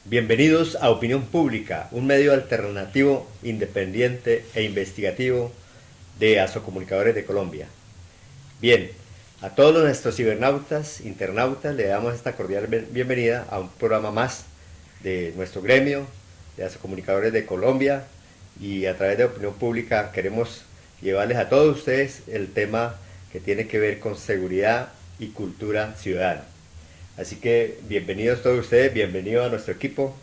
Bienvenidos a Opinión Pública, un medio alternativo, independiente e investigativo de Asocomunicadores de Colombia. Bien, a todos nuestros cibernautas, internautas, le damos esta cordial bienvenida a un programa más de nuestro gremio de Asocomunicadores de Colombia, y a través de Opinión Pública queremos llevarles a todos ustedes el tema que tiene que ver con seguridad y cultura ciudadana. Así que bienvenidos todos ustedes, bienvenido a nuestro equipo,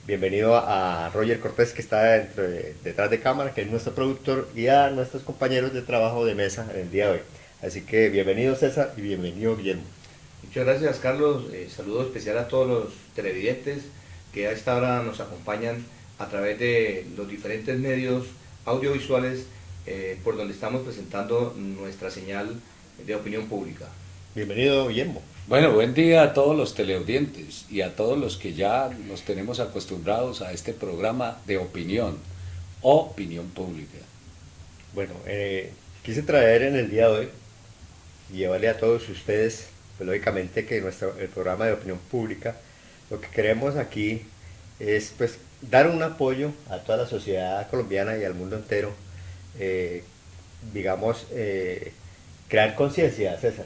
bienvenido a Roger Cortés, que está detrás de cámara, que es nuestro productor, y a nuestros compañeros de trabajo de mesa en el día de hoy. Así que bienvenido César y bienvenido Guillermo. Muchas gracias, Carlos. Saludo especial a todos los televidentes que a esta hora nos acompañan a través de los diferentes medios audiovisuales por donde estamos presentando nuestra señal de opinión pública. Bienvenido Guillermo. Bueno, buen día a todos los teleaudientes y a todos los que ya nos tenemos acostumbrados a este programa de opinión pública. Bueno, quise traer en el día de hoy y llevarle a todos ustedes, pues lógicamente que el programa de opinión pública, lo que queremos aquí es pues dar un apoyo a toda la sociedad colombiana y al mundo entero, crear conciencia, César,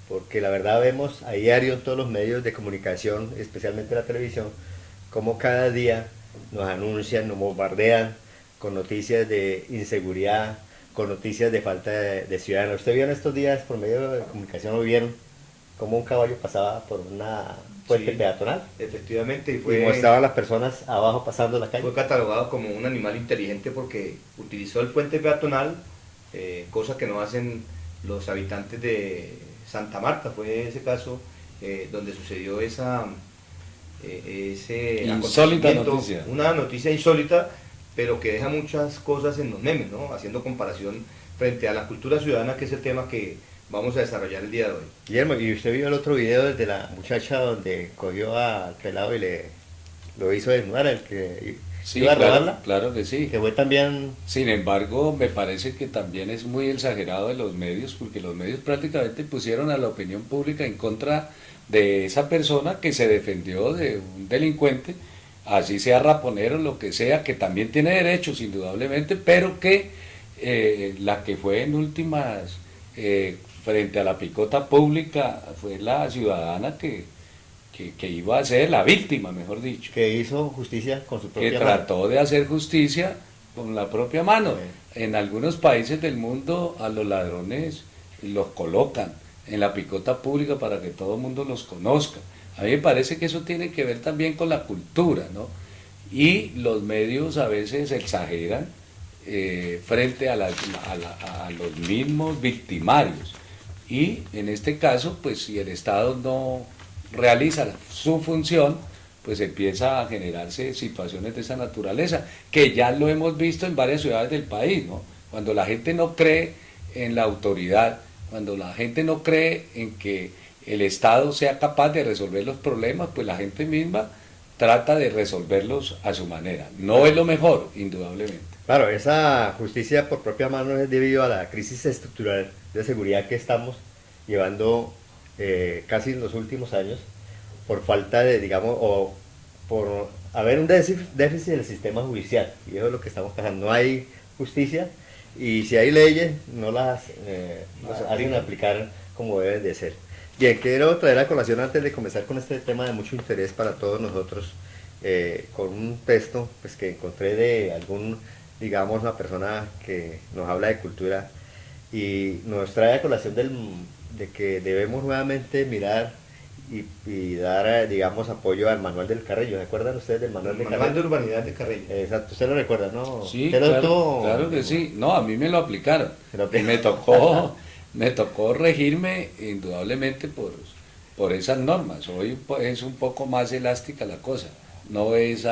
porque la verdad vemos a diario en todos los medios de comunicación, especialmente la televisión, como cada día nos anuncian, nos bombardean con noticias de inseguridad, con noticias de falta de ciudadanos. ¿Usted vio en estos días por medio de comunicación, lo vieron, cómo un caballo pasaba por una puente peatonal? Efectivamente, y mostraban a las personas abajo pasando la calle. Fue catalogado como un animal inteligente porque utilizó el puente peatonal, cosa que no hacen los habitantes de Santa Marta. Fue ese caso donde sucedió ese insólita noticia. Una noticia insólita, pero que deja muchas cosas en los memes, ¿no? Haciendo comparación frente a la cultura ciudadana, que es el tema que vamos a desarrollar el día de hoy. Guillermo, ¿y usted vio el otro video de la muchacha donde cogió al pelado y lo hizo desnudar, el que sí, iba a robarla? Claro que sí. Que fue también... Sin embargo, me parece que también es muy exagerado de los medios, porque los medios prácticamente pusieron a la opinión pública en contra de esa persona que se defendió de un delincuente, así sea raponero, lo que sea, que también tiene derechos indudablemente, pero que la que fue en últimas frente a la picota pública fue la ciudadana que iba a ser la víctima, mejor dicho. Que hizo justicia con su propia que mano. trató de hacer justicia con la propia mano. En algunos países del mundo a los ladrones los colocan en la picota pública para que todo el mundo los conozca. A mí me parece que eso tiene que ver también con la cultura, ¿no? Y los medios a veces exageran frente a los mismos victimarios. Y en este caso, pues si el Estado no realiza su función, pues empieza a generarse situaciones de esa naturaleza, que ya lo hemos visto en varias ciudades del país, ¿no? Cuando la gente no cree en la autoridad, cuando la gente no cree en que el Estado sea capaz de resolver los problemas, pues la gente misma trata de resolverlos a su manera. No es lo mejor, indudablemente. Claro, esa justicia por propia mano es debido a la crisis estructural de seguridad que estamos llevando casi en los últimos años, por falta de, digamos, o por haber un déficit del sistema judicial, y eso es lo que estamos pasando. No hay justicia, y si hay leyes, no las hacen aplicar como deben de ser. Bien, quiero traer a colación, antes de comenzar con este tema de mucho interés para todos nosotros, con un texto pues, que encontré de digamos, una persona que nos habla de cultura y nos trae a colación de que debemos nuevamente mirar y dar, digamos, apoyo al manual del Carrillo. ¿Se acuerdan ustedes del manual del Carrillo? Manual de urbanidad de Carrillo. Exacto, usted lo recuerda, ¿no? Sí, claro, claro que sí. No, a mí me lo aplicaron. Y me tocó regirme indudablemente por esas normas. Hoy es un poco más elástica la cosa. No es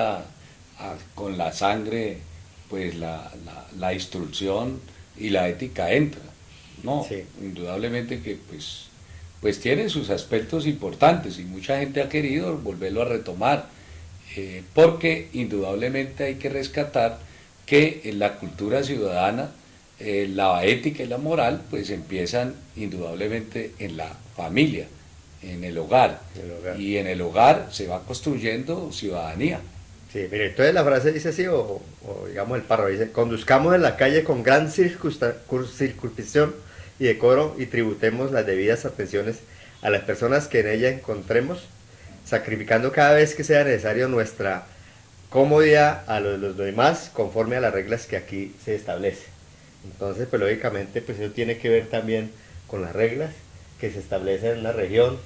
con la sangre, pues la instrucción y la ética entra. No, sí. Indudablemente que pues tiene sus aspectos importantes y mucha gente ha querido volverlo a retomar, porque indudablemente hay que rescatar que en la cultura ciudadana la ética y la moral pues empiezan indudablemente en la familia, en el hogar. El hogar. Y en el hogar se va construyendo ciudadanía. Sí, mire, entonces la frase dice así, o digamos el párrafo dice, conduzcamos en la calle con gran circunscripción y decoro y tributemos las debidas atenciones a las personas que en ella encontremos, sacrificando cada vez que sea necesario nuestra comodidad a los demás conforme a las reglas que aquí se establece. Entonces, pues lógicamente, pues eso tiene que ver también con las reglas que se establecen en una región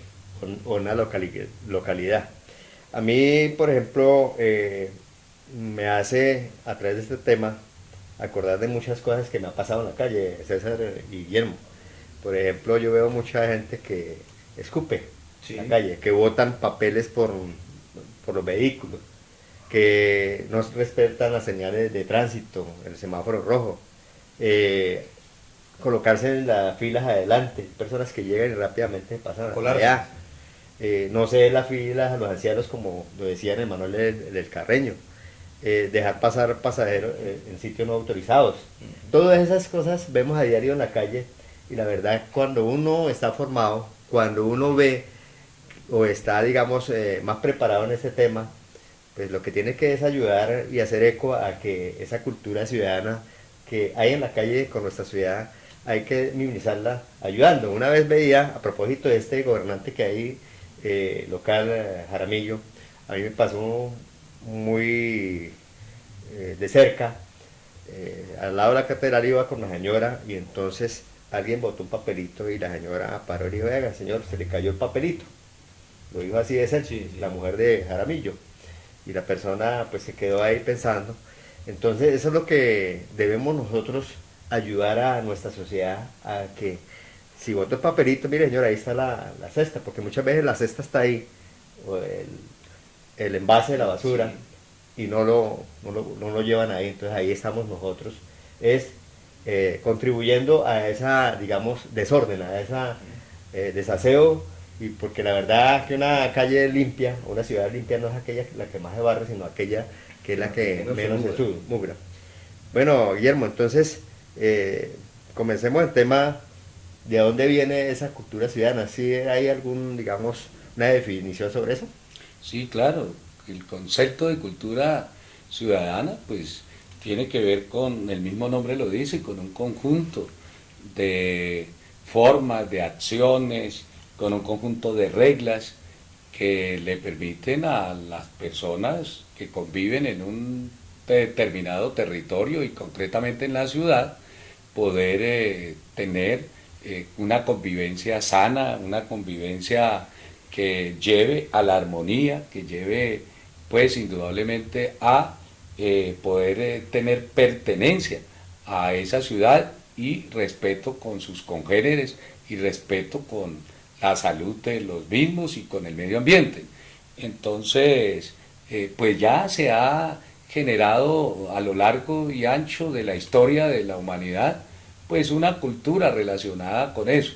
o en una localidad. A mí, por ejemplo, me hace, a través de este tema, acordar de muchas cosas que me ha pasado en la calle, César y Guillermo. Por ejemplo, yo veo mucha gente que escupe Sí. en la calle, que botan papeles por los vehículos, que no respetan las señales de tránsito, el semáforo rojo, colocarse en las filas adelante, personas que llegan y rápidamente pasan Colarse. allá. No sé las filas a los ancianos como lo decía en el manual del Carreño, dejar pasar pasajeros en sitios no autorizados. Todas esas cosas vemos a diario en la calle y la verdad cuando uno está formado, cuando uno ve o está digamos más preparado en este tema, pues lo que tiene que es ayudar y hacer eco a que esa cultura ciudadana que hay en la calle con nuestra ciudad hay que minimizarla ayudando. Una vez veía, a propósito de este gobernante que hay local, Jaramillo, a mí me pasó muy de cerca, al lado de la catedral iba con la señora y entonces alguien botó un papelito y la señora paró y dijo, venga señor, se le cayó el papelito. Lo dijo así de cerca, Sí, sí. la mujer de Jaramillo. Y la persona pues se quedó ahí pensando. Entonces eso es lo que debemos nosotros ayudar a nuestra sociedad a que si boto el papelito, mire señora, ahí está la cesta, porque muchas veces la cesta está ahí, o el envase de la basura, y no lo llevan ahí, entonces ahí estamos nosotros, es contribuyendo a esa, digamos, desorden, a esa desaseo, y porque la verdad que una calle limpia, una ciudad limpia no es aquella la que más se barre, sino aquella que es la que menos se mugra. Bueno, Guillermo, entonces comencemos el tema de dónde viene esa cultura ciudadana. ¿Sí hay algún, digamos, una definición sobre eso? Sí, claro, el concepto de cultura ciudadana pues tiene que ver con, el mismo nombre lo dice, con un conjunto de formas, de acciones, con un conjunto de reglas que le permiten a las personas que conviven en un determinado territorio y concretamente en la ciudad poder tener una convivencia sana, una convivencia que lleve a la armonía, que lleve pues indudablemente a poder tener pertenencia a esa ciudad y respeto con sus congéneres y respeto con la salud de los mismos y con el medio ambiente. Entonces, pues ya se ha generado a lo largo y ancho de la historia de la humanidad, pues una cultura relacionada con eso.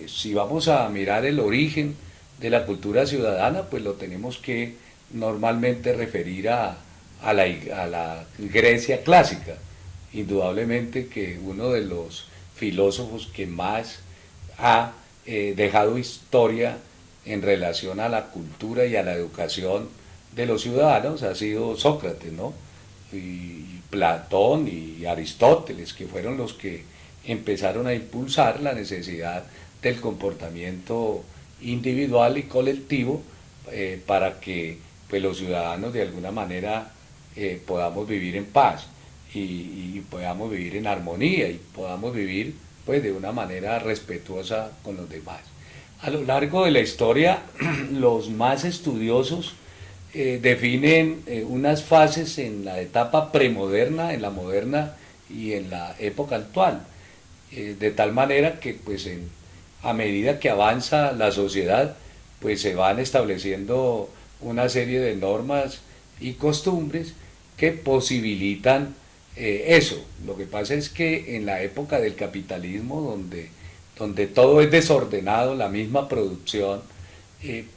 Si vamos a mirar el origen de la cultura ciudadana, pues lo tenemos que normalmente referir a la Grecia clásica. Indudablemente que uno de los filósofos que más ha dejado historia en relación a la cultura y a la educación de los ciudadanos ha sido Sócrates, ¿no? Y Platón y Aristóteles, que fueron los que empezaron a impulsar la necesidad del comportamiento individual y colectivo para que pues, los ciudadanos de alguna manera podamos vivir en paz y podamos vivir en armonía y podamos vivir pues, de una manera respetuosa con los demás. A lo largo de la historia, los más estudiosos definen unas fases en la etapa premoderna, en la moderna y en la época actual, de tal manera que pues a medida que avanza la sociedad, pues se van estableciendo una serie de normas y costumbres que posibilitan eso. Lo que pasa es que en la época del capitalismo, donde todo es desordenado, la misma producción,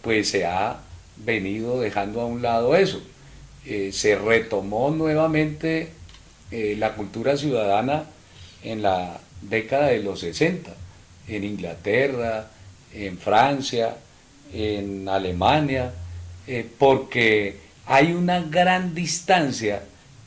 pues se ha venido dejando a un lado eso. Se retomó nuevamente la cultura ciudadana en la década de los 60, en Inglaterra, en Francia, en Alemania, porque hay una gran distancia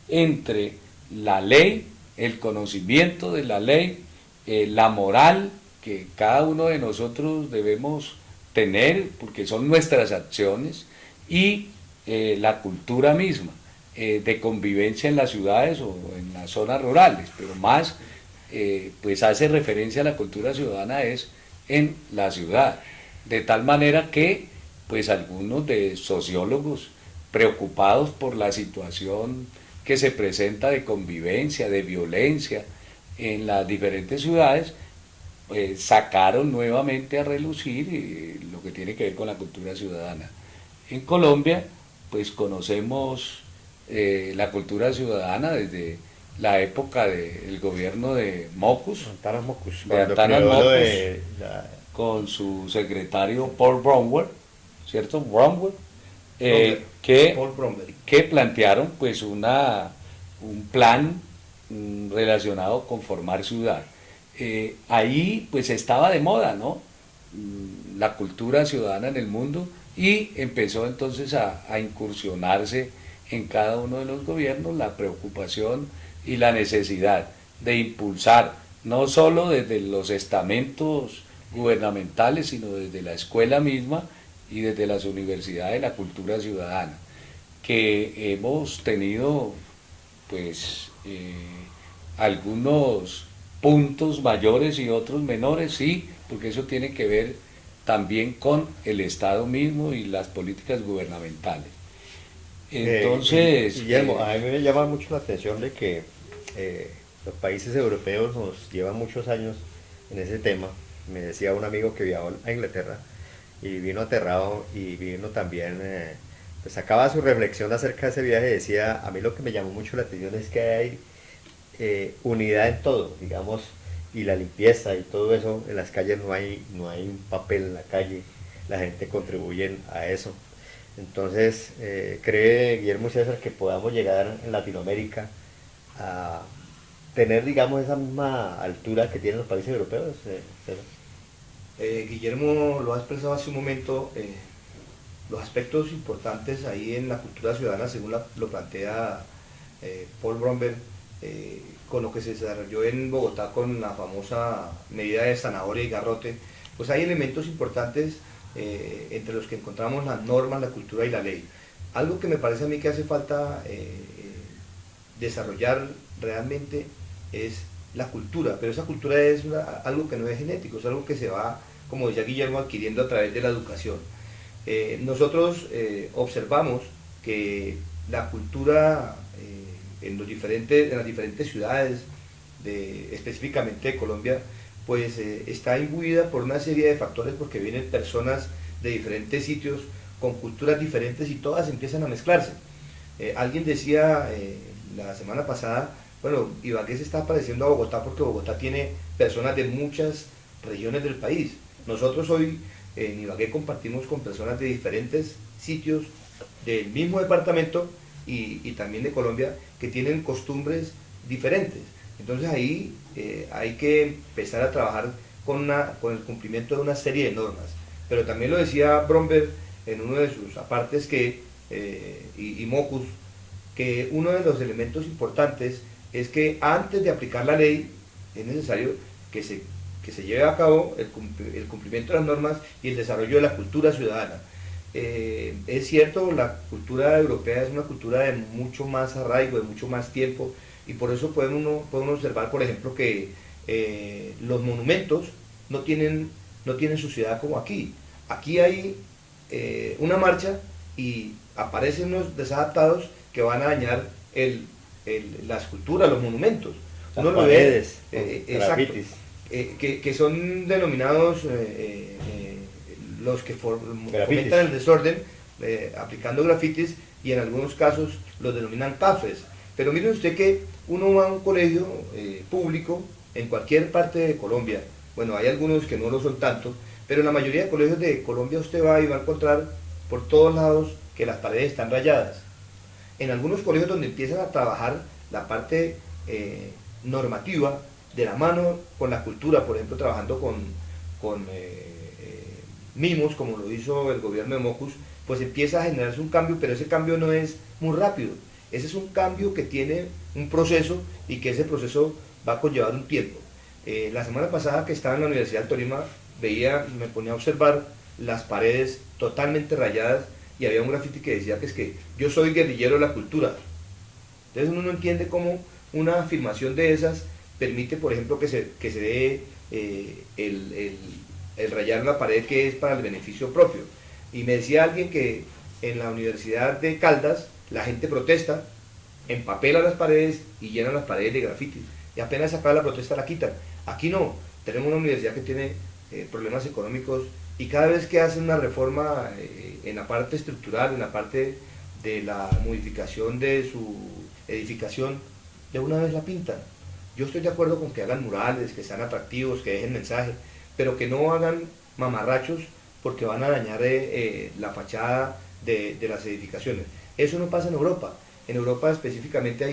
entre la ley, el conocimiento de la ley, la moral que cada uno de nosotros debemos tener, porque son nuestras acciones, y la cultura misma, de convivencia en las ciudades o en las zonas rurales, pero más pues hace referencia a la cultura ciudadana es en la ciudad, de tal manera que pues algunos de sociólogos preocupados por la situación que se presenta de convivencia, de violencia en las diferentes ciudades, sacaron nuevamente a relucir lo que tiene que ver con la cultura ciudadana. En Colombia, pues conocemos la cultura ciudadana desde la época del gobierno de Mockus, Antanas Mockus, de cuando Antanas creó lo Mockus, de con su secretario Paul Bromwell, ¿cierto? Bromwell, Paul Bromwell. que plantearon pues un plan relacionado con formar ciudad. Ahí pues estaba de moda, ¿no? La cultura ciudadana en el mundo, y empezó entonces a incursionarse en cada uno de los gobiernos la preocupación y la necesidad de impulsar, no solo desde los estamentos gubernamentales, sino desde la escuela misma y desde las universidades, la cultura ciudadana, que hemos tenido pues algunos puntos mayores y otros menores, sí, porque eso tiene que ver también con el Estado mismo y las políticas gubernamentales. Entonces, Guillermo, a mí me llama mucho la atención de que los países europeos nos llevan muchos años en ese tema. Me decía un amigo que viajó a Inglaterra y vino aterrado y vino también, pues sacaba su reflexión acerca de ese viaje y decía, a mí lo que me llamó mucho la atención es que hay unidad en todo, digamos, y la limpieza y todo eso, en las calles no hay un papel en la calle, la gente contribuye a eso. Entonces, ¿cree Guillermo César que podamos llegar en Latinoamérica a tener, digamos, esa misma altura que tienen los países europeos? Guillermo lo ha expresado hace un momento, los aspectos importantes ahí en la cultura ciudadana, según lo plantea Paul Bromberg, con lo que se desarrolló en Bogotá con la famosa medida de zanahoria y garrote, pues hay elementos importantes entre los que encontramos las normas, la cultura y la ley. Algo que me parece a mí que hace falta desarrollar realmente es la cultura, pero esa cultura es algo que no es genético, es algo que se va, como decía Guillermo, adquiriendo a través de la educación. Nosotros observamos que la cultura en las diferentes ciudades, específicamente de Colombia, pues está imbuida por una serie de factores, porque vienen personas de diferentes sitios con culturas diferentes y todas empiezan a mezclarse. Alguien decía la semana pasada, bueno, Ibagué se está pareciendo a Bogotá porque Bogotá tiene personas de muchas regiones del país. Nosotros hoy en Ibagué compartimos con personas de diferentes sitios del mismo departamento y también de Colombia, que tienen costumbres diferentes. Entonces ahí hay que empezar a trabajar con el cumplimiento de una serie de normas. Pero también lo decía Bromberg en uno de sus apartes y Mockus, que uno de los elementos importantes es que antes de aplicar la ley es necesario que se lleve a cabo el cumplimiento de las normas y el desarrollo de la cultura ciudadana. Es cierto, la cultura europea es una cultura de mucho más arraigo, de mucho más tiempo, y por eso podemos observar, por ejemplo, que los monumentos no tienen suciedad como aquí. Aquí hay una marcha y aparecen unos desadaptados que van a dañar la escultura, los monumentos. Uno lo ve, grafitis. Que son denominados los que fomentan el desorden, aplicando grafitis, y en algunos casos los denominan cafres. Pero miren usted que uno va a un colegio público en cualquier parte de Colombia, bueno, hay algunos que no lo son tanto, pero en la mayoría de colegios de Colombia usted va y va a encontrar por todos lados que las paredes están rayadas. En algunos colegios donde empiezan a trabajar la parte normativa de la mano con la cultura, por ejemplo, trabajando con mimos, como lo hizo el gobierno de Mocus, pues empieza a generarse un cambio, pero ese cambio no es muy rápido. Ese es un cambio que tiene un proceso y que ese proceso va a conllevar un tiempo. La semana pasada que estaba en la Universidad del Tolima, me ponía a observar las paredes totalmente rayadas y había un grafiti que decía que es que yo soy guerrillero de la cultura. Entonces uno no entiende cómo una afirmación de esas permite, por ejemplo, que se dé el rayar una pared que es para el beneficio propio. Y me decía alguien que en la Universidad de Caldas la gente protesta, empapela las paredes y llenan las paredes de grafitis. Y apenas se acaba la protesta la quitan. Aquí no, tenemos una universidad que tiene problemas económicos y cada vez que hacen una reforma en la parte estructural, en la parte de la modificación de su edificación, de una vez la pintan. Yo estoy de acuerdo con que hagan murales, que sean atractivos, que dejen mensaje, pero que no hagan mamarrachos porque van a dañar la fachada de las edificaciones. Eso no pasa en Europa. En Europa específicamente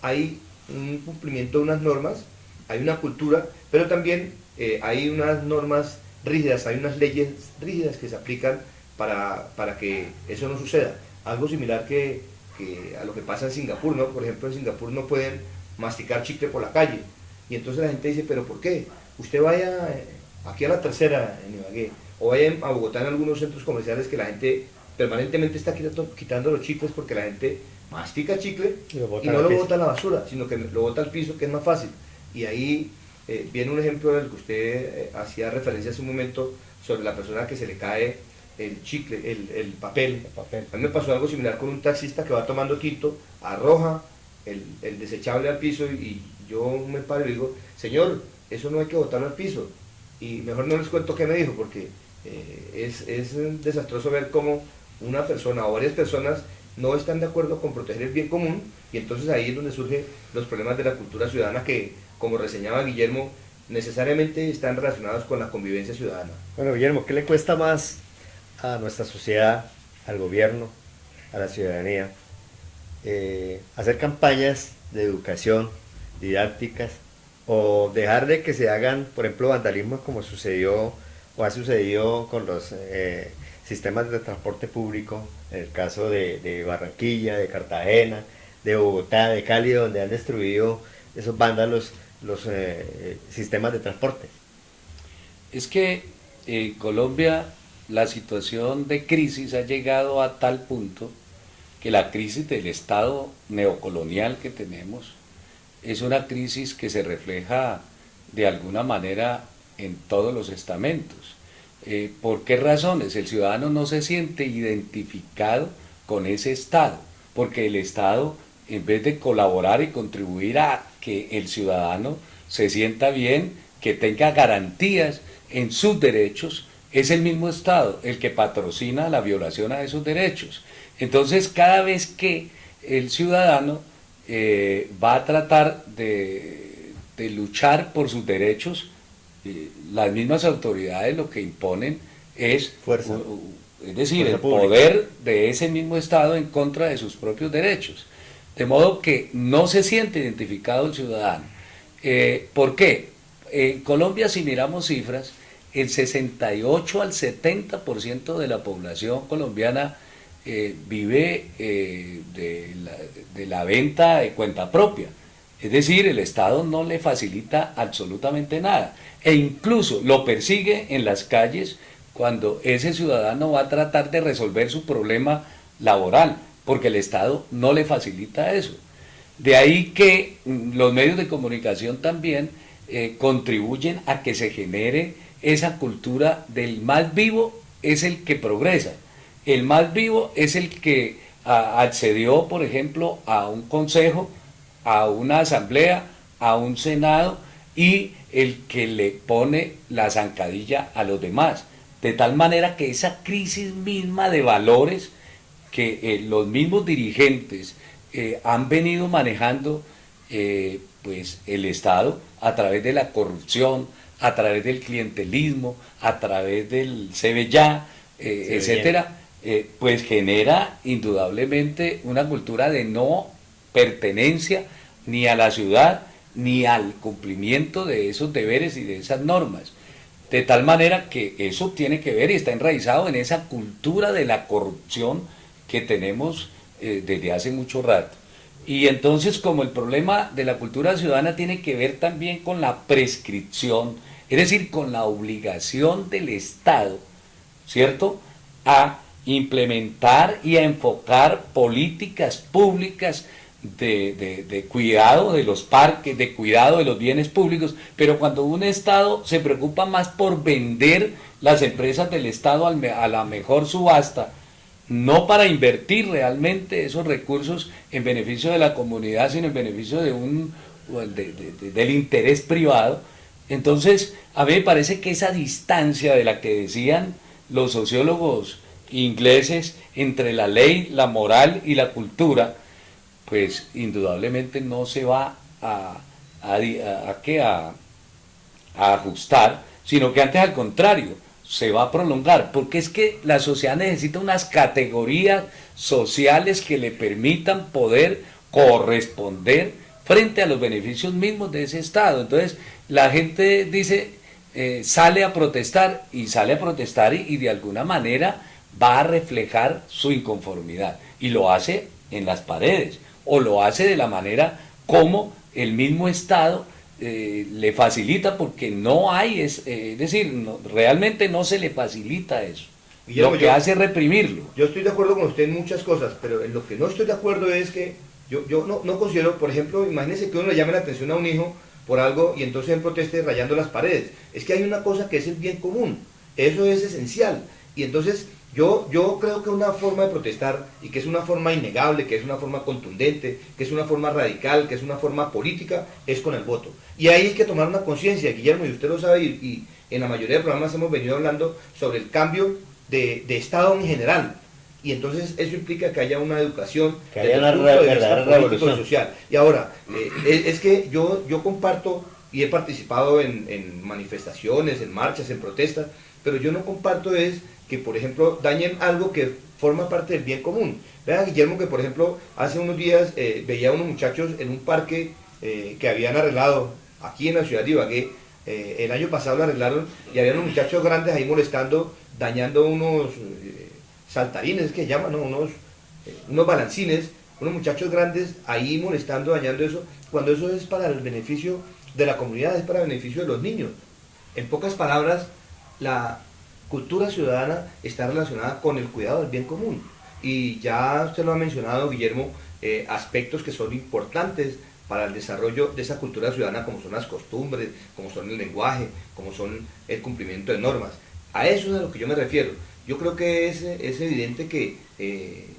hay un cumplimiento de unas normas, hay una cultura, pero también hay unas normas rígidas, hay unas leyes rígidas que se aplican para que eso no suceda. Algo similar que a lo que pasa en Singapur, ¿no? Por ejemplo, en Singapur no pueden masticar chicle por la calle. Y entonces la gente dice, ¿pero por qué? Usted vaya aquí a la Tercera, en Ibagué, o vaya a Bogotá en algunos centros comerciales que la gente permanentemente está quitando los chicles porque la gente mastica chicle y no lo bota a la basura, sino que lo bota al piso, que es más fácil. Y ahí viene un ejemplo del que usted hacía referencia hace un momento sobre la persona que se le cae el chicle, el papel. A mí me pasó algo similar con un taxista que va tomando tinto, arroja el desechable al piso y yo me paro y digo, señor, eso no hay que botarlo al piso. Y mejor no les cuento qué me dijo, porque es desastroso ver cómo una persona o varias personas no están de acuerdo con proteger el bien común, y entonces ahí es donde surgen los problemas de la cultura ciudadana que, como reseñaba Guillermo, necesariamente están relacionados con la convivencia ciudadana. Bueno, Guillermo, ¿qué le cuesta más a nuestra sociedad, al gobierno, a la ciudadanía? Hacer campañas de educación, didácticas, o dejar de que se hagan, por ejemplo, vandalismos como sucedió o ha sucedido con los sistemas de transporte público, en el caso de Barranquilla, de Cartagena, de Bogotá, de Cali, donde han destruido esos vándalos los sistemas de transporte. Es que en Colombia la situación de crisis ha llegado a tal punto que la crisis del Estado neocolonial que tenemos es una crisis que se refleja de alguna manera en todos los estamentos. ¿Por qué razones? El ciudadano no se siente identificado con ese Estado, porque el Estado, en vez de colaborar y contribuir a que el ciudadano se sienta bien, que tenga garantías en sus derechos, es el mismo Estado el que patrocina la violación a esos derechos. Entonces, cada vez que el ciudadano va a tratar de luchar por sus derechos, las mismas autoridades lo que imponen es fuerza, es decir, fuerza el pública. poder de ese mismo Estado en contra de sus propios derechos. De modo que no se siente identificado el ciudadano. ¿Por qué? En Colombia, si miramos cifras, el 68 al 70% de la población colombiana vive de la venta de cuenta propia. Es decir, el Estado no le facilita absolutamente nada. E incluso lo persigue en las calles cuando ese ciudadano va a tratar de resolver su problema laboral, porque el Estado no le facilita eso. De ahí que los medios de comunicación también contribuyen a que se genere esa cultura del más vivo es el que progresa. El más vivo es el que accedió, por ejemplo, a un consejo, a una asamblea, a un senado, y el que le pone la zancadilla a los demás. De tal manera que esa crisis misma de valores que los mismos dirigentes han venido manejando pues el Estado a través de la corrupción, a través del clientelismo, a través del se ve ya, etcétera, pues genera indudablemente una cultura de no pertenencia ni a la ciudad ni al cumplimiento de esos deberes y de esas normas. De tal manera que eso tiene que ver y está enraizado en esa cultura de la corrupción que tenemos desde hace mucho rato. Y entonces, como el problema de la cultura ciudadana tiene que ver también con la prescripción, es decir, con la obligación del Estado, ¿cierto?, a implementar y a enfocar políticas públicas de cuidado de los parques, de cuidado de los bienes públicos, pero cuando un Estado se preocupa más por vender las empresas del Estado a la mejor subasta, no para invertir realmente esos recursos en beneficio de la comunidad, sino en beneficio del interés privado, entonces a mí me parece que esa distancia de la que decían los sociólogos ingleses entre la ley, la moral y la cultura, pues indudablemente no se va a ajustar, sino que antes al contrario, se va a prolongar, porque es que la sociedad necesita unas categorías sociales que le permitan poder corresponder frente a los beneficios mismos de ese Estado. Entonces la gente dice, sale a protestar y de alguna manera va a reflejar su inconformidad y lo hace en las paredes o lo hace de la manera como el mismo Estado le facilita, porque no hay, es decir, realmente no se le facilita eso. Guillermo, lo que hace es reprimirlo. Yo estoy de acuerdo con usted en muchas cosas, pero en lo que no estoy de acuerdo es que yo no considero, por ejemplo, imagínese que uno le llame la atención a un hijo por algo y entonces él proteste rayando las paredes. Es que hay una cosa que es el bien común, eso es esencial. Y entonces yo creo que una forma de protestar, y que es una forma innegable, que es una forma contundente, que es una forma radical, que es una forma política, es con el voto. Y ahí hay que tomar una conciencia, Guillermo, y usted lo sabe, y en la mayoría de programas hemos venido hablando sobre el cambio de Estado en general. Y entonces eso implica que haya una educación, que haya una verdadera revolución social. Y ahora, es que yo comparto y he participado en manifestaciones, en marchas, en protestas, pero yo no comparto es que, por ejemplo, dañen algo que forma parte del bien común. Vean, Guillermo, que por ejemplo, hace unos días veía a unos muchachos en un parque que habían arreglado aquí en la ciudad de Ibagué. El año pasado lo arreglaron y había unos muchachos grandes ahí molestando, dañando unos saltarines, que llaman, ¿no? unos balancines, unos muchachos grandes ahí molestando, dañando eso, cuando eso es para el beneficio de la comunidad, es para el beneficio de los niños. En pocas palabras, la cultura ciudadana está relacionada con el cuidado del bien común. Y ya usted lo ha mencionado, Guillermo, aspectos que son importantes para el desarrollo de esa cultura ciudadana, como son las costumbres, como son el lenguaje, como son el cumplimiento de normas. A eso es a lo que yo me refiero. Yo creo que es evidente que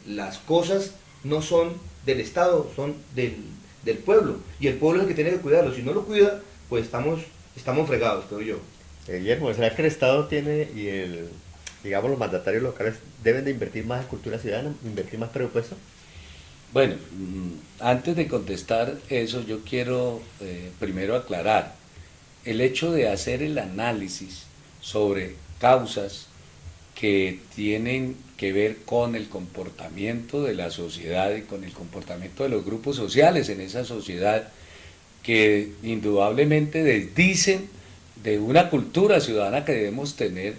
las cosas no son del Estado, son del pueblo. Y el pueblo es el que tiene que cuidarlo. Si no lo cuida, pues estamos fregados, creo yo. Guillermo, ¿será que el Estado tiene digamos, los mandatarios locales deben de invertir más en cultura ciudadana, invertir más presupuesto? Bueno, antes de contestar eso, yo quiero primero aclarar el hecho de hacer el análisis sobre causas que tienen que ver con el comportamiento de la sociedad y con el comportamiento de los grupos sociales en esa sociedad, que indudablemente desdicen de una cultura ciudadana que debemos tener,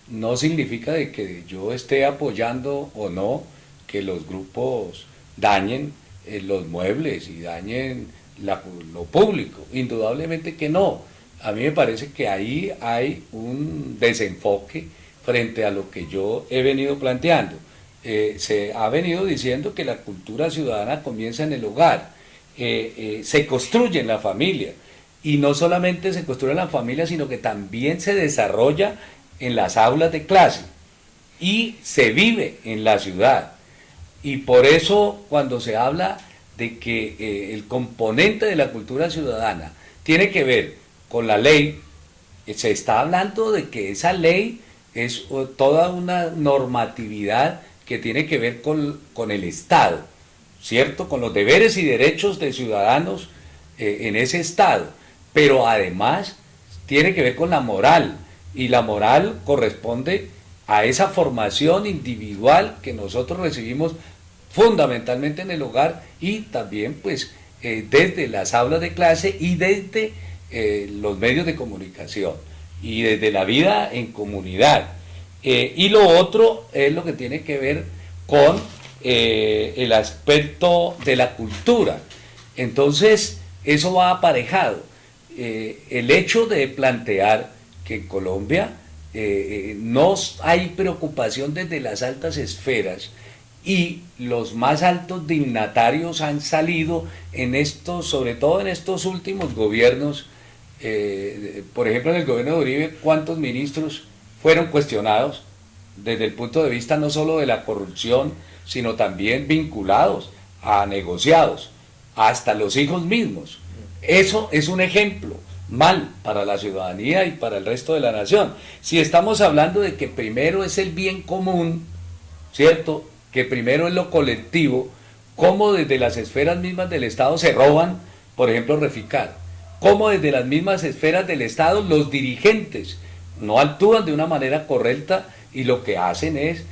no significa de que yo esté apoyando o no que los grupos dañen los muebles y dañen lo público, indudablemente que no. A mí me parece que ahí hay un desenfoque frente a lo que yo he venido planteando. Se ha venido diciendo que la cultura ciudadana comienza en el hogar, se construye en la familia, y no solamente se construye en la familia, sino que también se desarrolla en las aulas de clase y se vive en la ciudad. Y por eso cuando se habla de que el componente de la cultura ciudadana tiene que ver con la ley, se está hablando de que esa ley es toda una normatividad que tiene que ver con el Estado, ¿cierto? Con los deberes y derechos de ciudadanos en ese Estado. Pero además tiene que ver con la moral, y la moral corresponde a esa formación individual que nosotros recibimos fundamentalmente en el hogar, y también pues desde las aulas de clase y desde los medios de comunicación. y desde la vida en comunidad. Y lo otro es lo que tiene que ver con el aspecto de la cultura. Entonces, eso va aparejado. El hecho de plantear que en Colombia no hay preocupación desde las altas esferas y los más altos dignatarios han salido en estos, sobre todo en estos últimos gobiernos, por ejemplo en el gobierno de Uribe, ¿cuántos ministros fueron cuestionados desde el punto de vista no solo de la corrupción, sino también vinculados a negociados, hasta los hijos mismos? Eso es un ejemplo mal para la ciudadanía y para el resto de la nación. Si estamos hablando de que primero es el bien común, ¿cierto?, que primero es lo colectivo, cómo desde las esferas mismas del Estado se roban, por ejemplo, Reficar, cómo desde las mismas esferas del Estado los dirigentes no actúan de una manera correcta y lo que hacen es,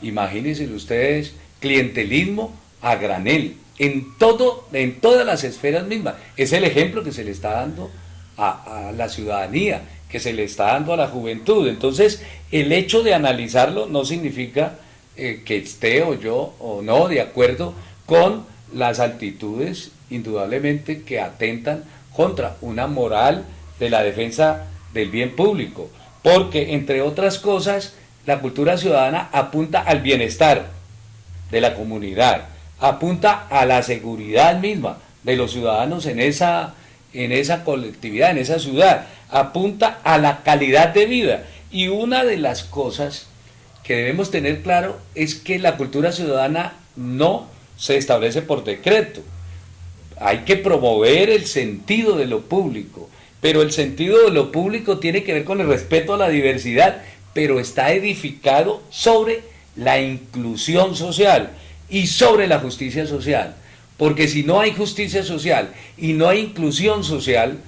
imagínense ustedes, clientelismo a granel, en todas las esferas mismas. Es el ejemplo que se le está dando a la ciudadanía, que se le está dando a la juventud. Entonces, el hecho de analizarlo no significa que esté o yo o no de acuerdo con las actitudes indudablemente que atentan contra una moral de la defensa del bien público, porque entre otras cosas la cultura ciudadana apunta al bienestar de la comunidad, apunta a la seguridad misma de los ciudadanos en esa colectividad, en esa ciudad, apunta a la calidad de vida. Y una de las cosas que debemos tener claro es que la cultura ciudadana no se establece por decreto. Hay que promover el sentido de lo público, pero el sentido de lo público tiene que ver con el respeto a la diversidad, pero está edificado sobre la inclusión social y sobre la justicia social, porque si no hay justicia social y no hay inclusión social,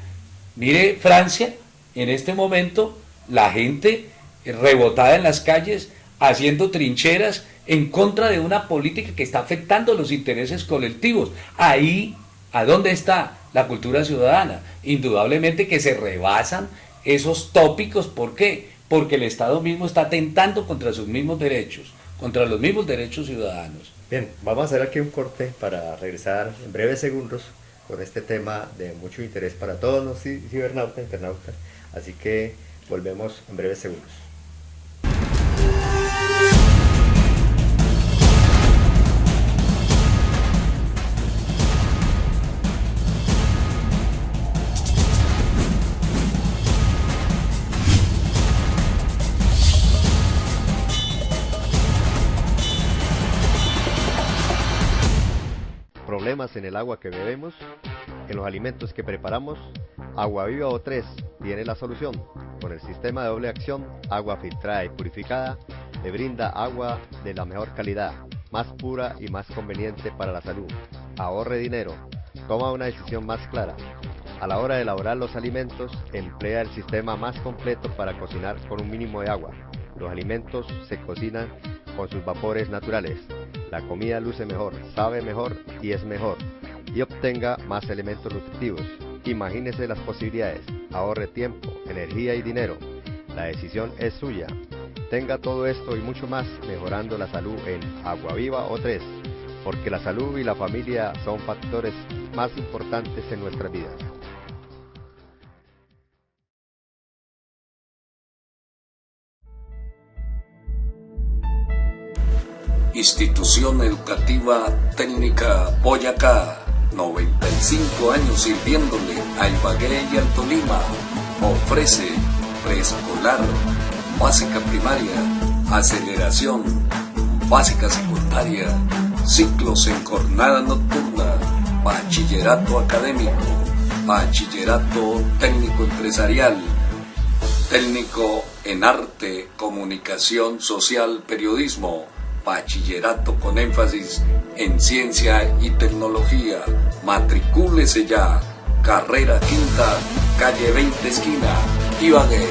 mire Francia, en este momento la gente rebotada en las calles, haciendo trincheras en contra de una política que está afectando los intereses colectivos. Ahí, ¿a dónde está la cultura ciudadana? Indudablemente que se rebasan esos tópicos. ¿Por qué? Porque el Estado mismo está atentando contra sus mismos derechos, contra los mismos derechos ciudadanos. Bien, vamos a hacer aquí un corte para regresar en breves segundos con este tema de mucho interés para todos los cibernautas, internautas. Así que volvemos en breves segundos. Problemas en el agua que bebemos, en los alimentos que preparamos. Agua Viva O3 tiene la solución. Con el sistema de doble acción, agua filtrada y purificada, le brinda agua de la mejor calidad, más pura y más conveniente para la salud. Ahorre dinero, toma una decisión más clara. A la hora de elaborar los alimentos, emplea el sistema más completo para cocinar con un mínimo de agua. Los alimentos se cocinan con sus vapores naturales. La comida luce mejor, sabe mejor y es mejor. Y obtenga más elementos nutritivos. Imagínese las posibilidades. Ahorre tiempo, energía y dinero. La decisión es suya. Tenga todo esto y mucho más mejorando la salud en Agua Viva O3. Porque la salud y la familia son factores más importantes en nuestras vidas. Institución Educativa Técnica Boyacá, 95 años sirviéndole a Ibagué y al Tolima. Ofrece preescolar, básica primaria, aceleración, básica secundaria, ciclos en jornada nocturna, bachillerato académico, bachillerato técnico empresarial, técnico en arte, comunicación social, periodismo, bachillerato con énfasis en ciencia y tecnología. Matricúlese ya. Carrera Quinta, calle 20 esquina, Ibagué.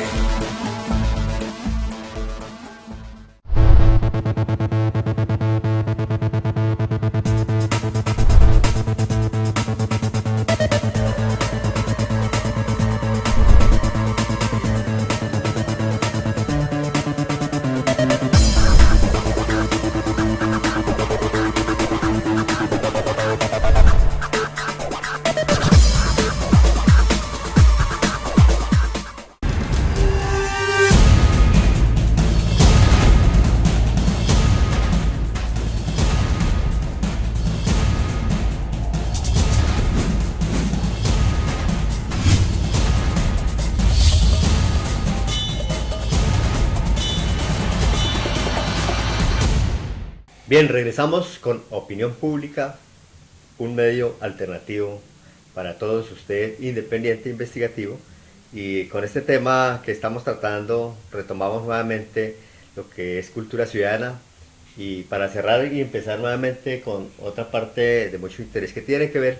Bien, regresamos con Opinión Pública, un medio alternativo para todos ustedes, independiente, investigativo. Y con este tema que estamos tratando, retomamos nuevamente lo que es cultura ciudadana. Y para cerrar y empezar nuevamente con otra parte de mucho interés que tiene que ver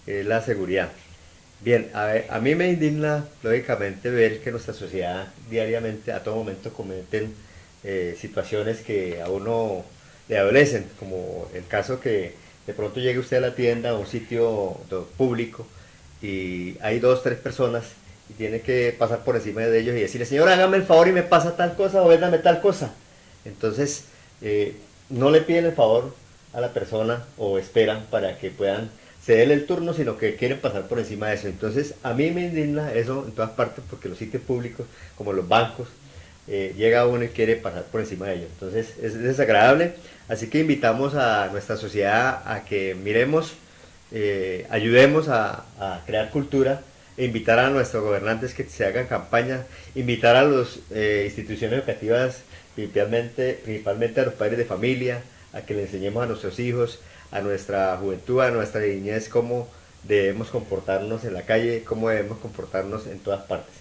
la seguridad. Bien, a mí me indigna lógicamente ver que nuestra sociedad diariamente, a todo momento, cometen situaciones que a uno le adolecen, como el caso que de pronto llegue usted a la tienda o a un sitio público y hay dos, tres personas y tiene que pasar por encima de ellos y decirle, señor, hágame el favor y me pasa tal cosa o véndame tal cosa. Entonces, no le piden el favor a la persona o esperan para que puedan cederle el turno, sino que quieren pasar por encima de eso. Entonces, a mí me indigna eso en todas partes porque los sitios públicos, como los bancos, llega uno y quiere pasar por encima de ellos. Entonces, es desagradable. Así que invitamos a nuestra sociedad a que miremos, ayudemos a crear cultura, e invitar a nuestros gobernantes que se hagan campaña, invitar a las instituciones educativas, principalmente a los padres de familia, a que le enseñemos a nuestros hijos, a nuestra juventud, a nuestra niñez, cómo debemos comportarnos en la calle, cómo debemos comportarnos en todas partes.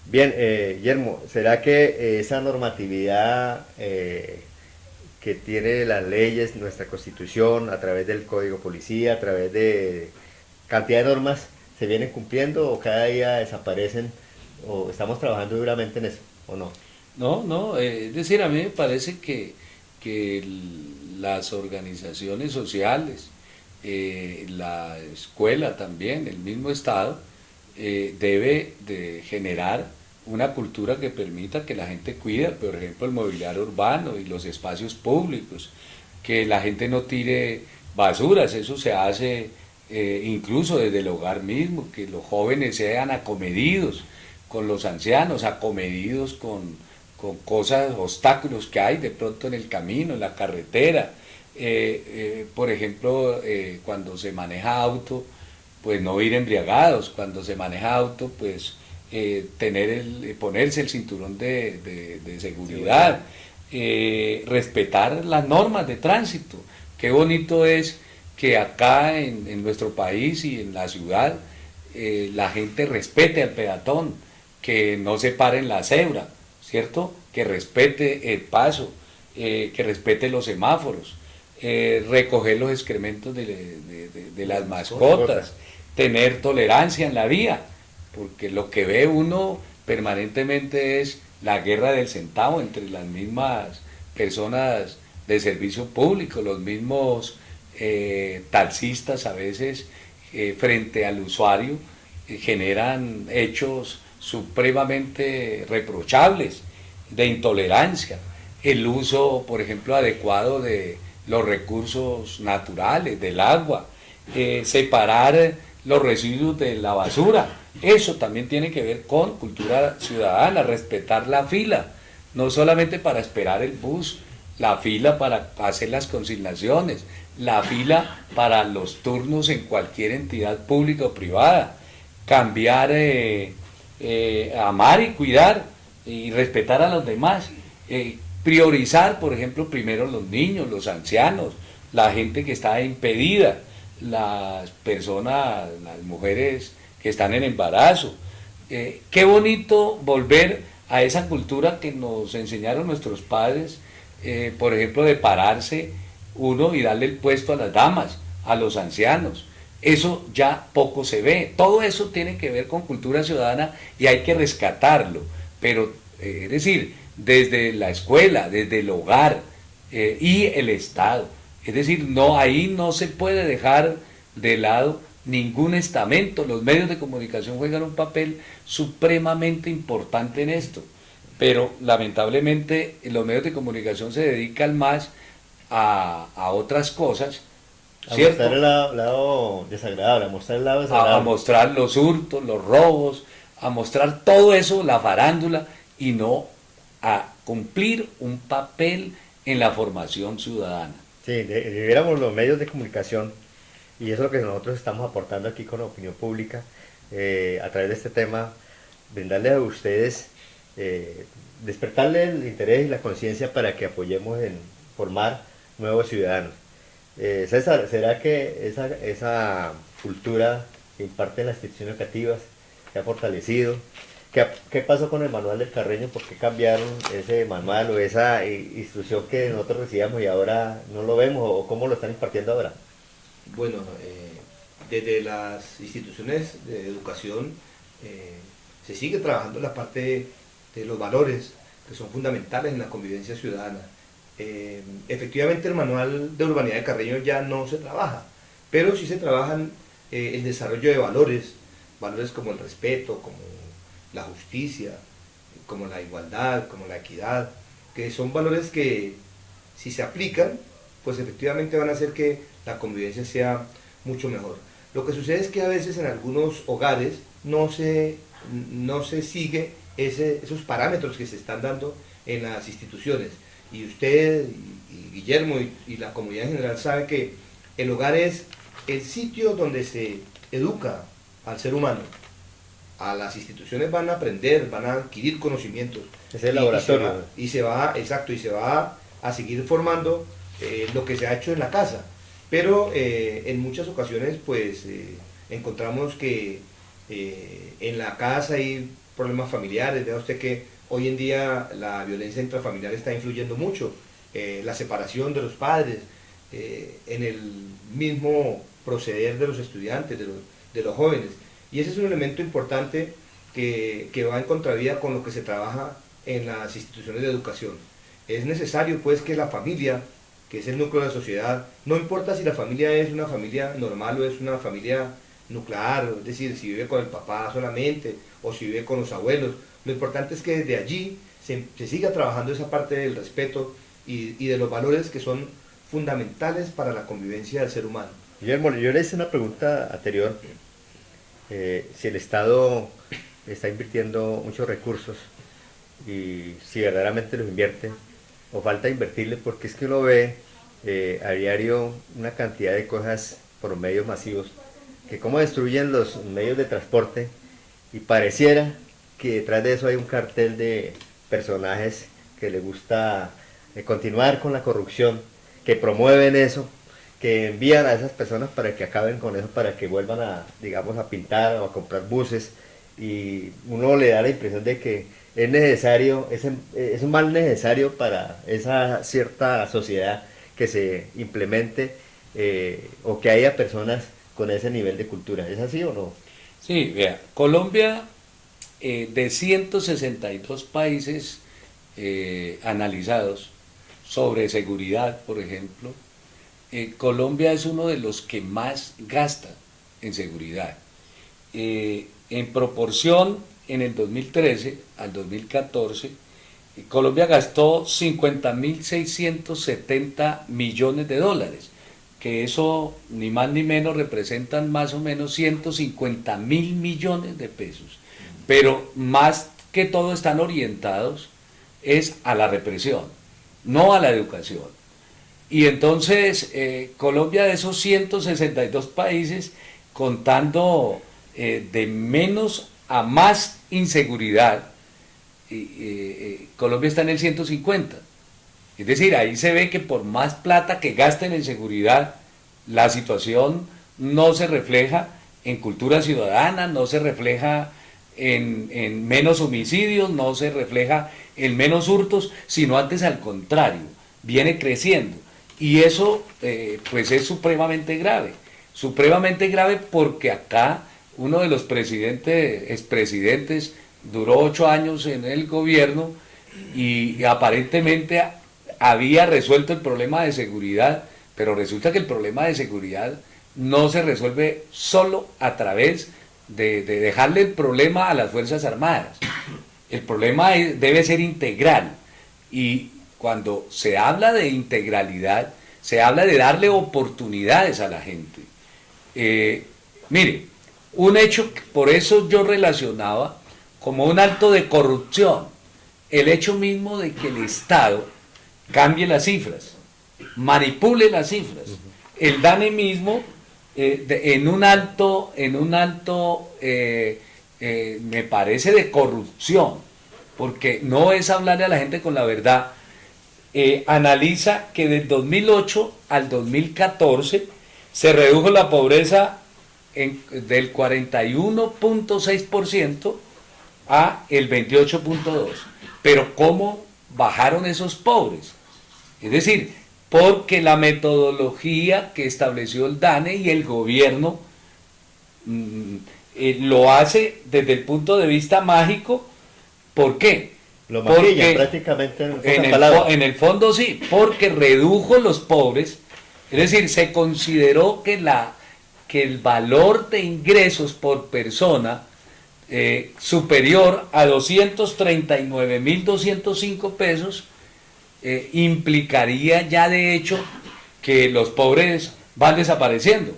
Bien, Guillermo, ¿será que esa normatividad que tiene las leyes, nuestra constitución, a través del código policía, a través de cantidad de normas, se vienen cumpliendo o cada día desaparecen o estamos trabajando duramente en eso o no? No, no, es decir, a mí me parece que las organizaciones sociales, la escuela también, el mismo Estado, debe de generar una cultura que permita que la gente cuide, por ejemplo, el mobiliario urbano y los espacios públicos, que la gente no tire basuras, eso se hace incluso desde el hogar mismo, que los jóvenes sean acomedidos con los ancianos, acomedidos con cosas, obstáculos que hay de pronto en el camino, en la carretera. Por ejemplo, cuando se maneja auto, pues no ir embriagados, cuando se maneja auto, pues ponerse el cinturón de seguridad, respetar las normas de tránsito. Qué bonito es que acá en nuestro país y en la ciudad la gente respete al peatón, que no se pare en la cebra, ¿cierto? Que respete el paso, que respete los semáforos, recoger los excrementos de las mascotas, tener tolerancia en la vía, porque lo que ve uno permanentemente es la guerra del centavo entre las mismas personas de servicio público, los mismos taxistas a veces frente al usuario generan hechos supremamente reprochables de intolerancia, el uso, por ejemplo, adecuado de los recursos naturales, del agua, separar los residuos de la basura, eso también tiene que ver con cultura ciudadana, respetar la fila, no solamente para esperar el bus, la fila para hacer las consignaciones, la fila para los turnos en cualquier entidad pública o privada, cambiar, amar y cuidar y respetar a los demás, priorizar, por ejemplo, primero los niños, los ancianos, la gente que está impedida, las personas, las mujeres que están en embarazo. Qué bonito volver a esa cultura que nos enseñaron nuestros padres, por ejemplo, de pararse uno y darle el puesto a las damas, a los ancianos. Eso ya poco se ve. Todo eso tiene que ver con cultura ciudadana y hay que rescatarlo. Pero, es decir, desde la escuela, desde el hogar y el Estado. Es decir, no, ahí no se puede dejar de lado ningún estamento. Los medios de comunicación juegan un papel supremamente importante en esto. Pero lamentablemente los medios de comunicación se dedican más a otras cosas, ¿cierto? A mostrar el lado desagradable, a mostrar el lado desagradable. A mostrar los hurtos, los robos, a mostrar todo eso, la farándula, y no a cumplir un papel en la formación ciudadana. Sí, debiéramos los medios de comunicación, y eso es lo que nosotros estamos aportando aquí con la opinión pública, a través de este tema, brindarles a ustedes, despertarles el interés y la conciencia para que apoyemos en formar nuevos ciudadanos. César, ¿será que esa cultura que imparten las instituciones educativas se ha fortalecido? ¿Qué pasó con el manual del Carreño? ¿Por qué cambiaron ese manual o esa instrucción que nosotros recibíamos y ahora no lo vemos? ¿O cómo lo están impartiendo ahora? Bueno, desde las instituciones de educación se sigue trabajando la parte de los valores que son fundamentales en la convivencia ciudadana. Efectivamente el manual de urbanidad de Carreño ya no se trabaja, pero sí se trabajan el desarrollo de valores, valores como el respeto, como la justicia, como la igualdad, como la equidad, que son valores que si se aplican, pues efectivamente van a hacer que la convivencia sea mucho mejor. Lo que sucede es que a veces en algunos hogares no se sigue esos parámetros que se están dando en las instituciones. Y usted, y Guillermo, y la comunidad en general sabe que el hogar es el sitio donde se educa al ser humano. A las instituciones van a aprender, van a adquirir conocimientos. Es el laboratorio. Y se va a seguir formando lo que se ha hecho en la casa. Pero en muchas ocasiones pues encontramos que en la casa hay problemas familiares. Vea usted que hoy en día la violencia intrafamiliar está influyendo mucho, la separación de los padres, en el mismo proceder de los estudiantes, de los jóvenes. Y ese es un elemento importante que va en contravía con lo que se trabaja en las instituciones de educación. Es necesario pues que la familia, que es el núcleo de la sociedad, no importa si la familia es una familia normal o es una familia nuclear, es decir, si vive con el papá solamente o si vive con los abuelos, lo importante es que desde allí se siga trabajando esa parte del respeto y de los valores que son fundamentales para la convivencia del ser humano. Guillermo, yo le hice una pregunta anterior, si el Estado está invirtiendo muchos recursos y si verdaderamente los invierte o falta invertirle, porque es que uno ve a diario una cantidad de cosas por medios masivos que cómo destruyen los medios de transporte y pareciera que detrás de eso hay un cartel de personajes que les gusta continuar con la corrupción, que promueven eso, que envían a esas personas para que acaben con eso, para que vuelvan a, digamos, a pintar o a comprar buses, y uno le da la impresión de que es necesario, es un mal necesario para esa cierta sociedad que se implemente o que haya personas con ese nivel de cultura. ¿Es así o no? Sí, vea, Colombia, de 162 países analizados sobre seguridad, por ejemplo, Colombia es uno de los que más gasta en seguridad. En proporción, en el 2013 al 2014, Colombia gastó 50.670 millones de dólares, que eso ni más ni menos representan más o menos 150.000 millones de pesos. Pero más que todo están orientados es a la represión, no a la educación. Y entonces Colombia, de esos 162 países, contando de menos a más inseguridad, Colombia está en el 150. Es decir, ahí se ve que por más plata que gasten en seguridad, la situación no se refleja en cultura ciudadana, no se refleja en menos homicidios, no se refleja en menos hurtos, sino antes al contrario, viene creciendo. Y eso pues es supremamente grave porque acá uno de los expresidentes duró 8 años en el gobierno y aparentemente había resuelto el problema de seguridad, pero resulta que el problema de seguridad no se resuelve solo a través de dejarle el problema a las Fuerzas Armadas. El problema debe ser integral, y cuando se habla de integralidad, se habla de darle oportunidades a la gente. Mire, un hecho, por eso yo relacionaba como un acto de corrupción, el hecho mismo de que el Estado cambie las cifras, manipule las cifras. El DANE mismo, en un acto me parece de corrupción, porque no es hablarle a la gente con la verdad. analiza que del 2008 al 2014 se redujo la pobreza del 41.6% a el 28.2%. Pero ¿cómo bajaron esos pobres? Es decir, porque la metodología que estableció el DANE y el gobierno lo hace desde el punto de vista mágico. ¿Por qué? Lo maquilla prácticamente en el fondo sí, porque redujo los pobres, es decir, se consideró que el valor de ingresos por persona superior a 239.205 pesos implicaría ya de hecho que los pobres van desapareciendo,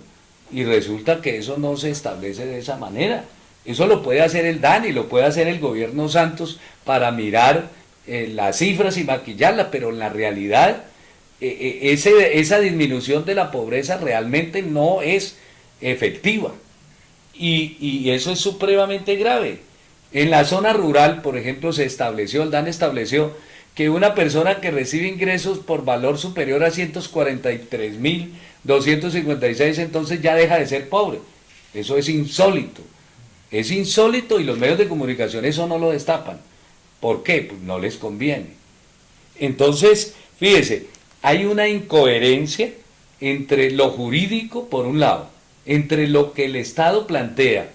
y resulta que eso no se establece de esa manera. Eso lo puede hacer el DANE y lo puede hacer el gobierno Santos para mirar las cifras y maquillarlas, pero en la realidad esa disminución de la pobreza realmente no es efectiva, y eso es supremamente grave. En la zona rural, por ejemplo, el DANE estableció que una persona que recibe ingresos por valor superior a 143.256 entonces ya deja de ser pobre. Eso es insólito. Es insólito, y los medios de comunicación eso no lo destapan. ¿Por qué? Pues no les conviene. Entonces, fíjese, hay una incoherencia entre lo jurídico, por un lado, entre lo que el Estado plantea,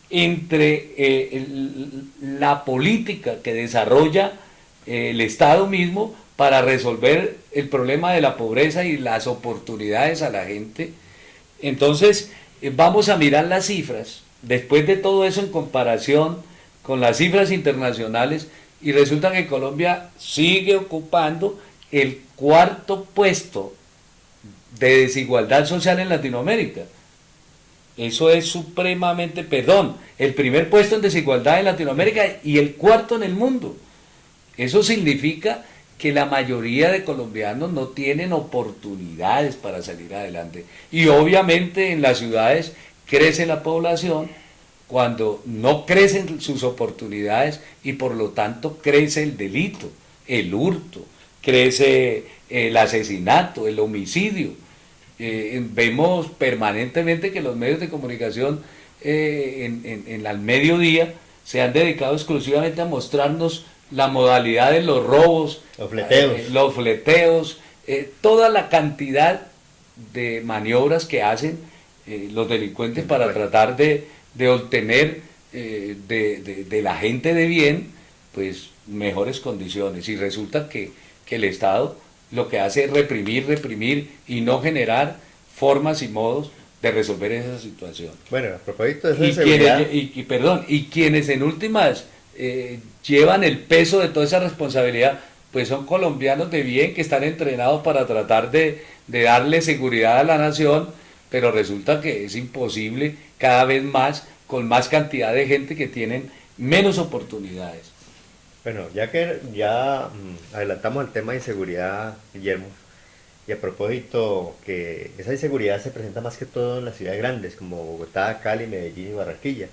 entre la política que desarrolla el Estado mismo para resolver el problema de la pobreza y las oportunidades a la gente. Entonces, vamos a mirar las cifras, después de todo eso en comparación con las cifras internacionales, y resulta que Colombia sigue ocupando el cuarto puesto de desigualdad social en Latinoamérica. Eso es supremamente, el primer puesto en desigualdad en Latinoamérica y el cuarto en el mundo. Eso significa que la mayoría de colombianos no tienen oportunidades para salir adelante. Y obviamente en las ciudades crece la población cuando no crecen sus oportunidades, y por lo tanto crece el delito, el hurto, crece el asesinato, el homicidio. Vemos permanentemente que los medios de comunicación al mediodía se han dedicado exclusivamente a mostrarnos la modalidad de los robos, los fleteos, toda la cantidad de maniobras que hacen los delincuentes para tratar de obtener de la gente de bien pues mejores condiciones, y resulta que el Estado lo que hace es reprimir y no generar formas y modos de resolver esa situación. Bueno, a propósito de eso de seguridad... Y quienes en últimas llevan el peso de toda esa responsabilidad, pues son colombianos de bien que están entrenados para tratar de darle seguridad a la nación, pero resulta que es imposible cada vez más, con más cantidad de gente que tienen menos oportunidades. Bueno, ya que adelantamos el tema de inseguridad, Guillermo, y a propósito que esa inseguridad se presenta más que todo en las ciudades grandes como Bogotá, Cali, Medellín y Barranquilla.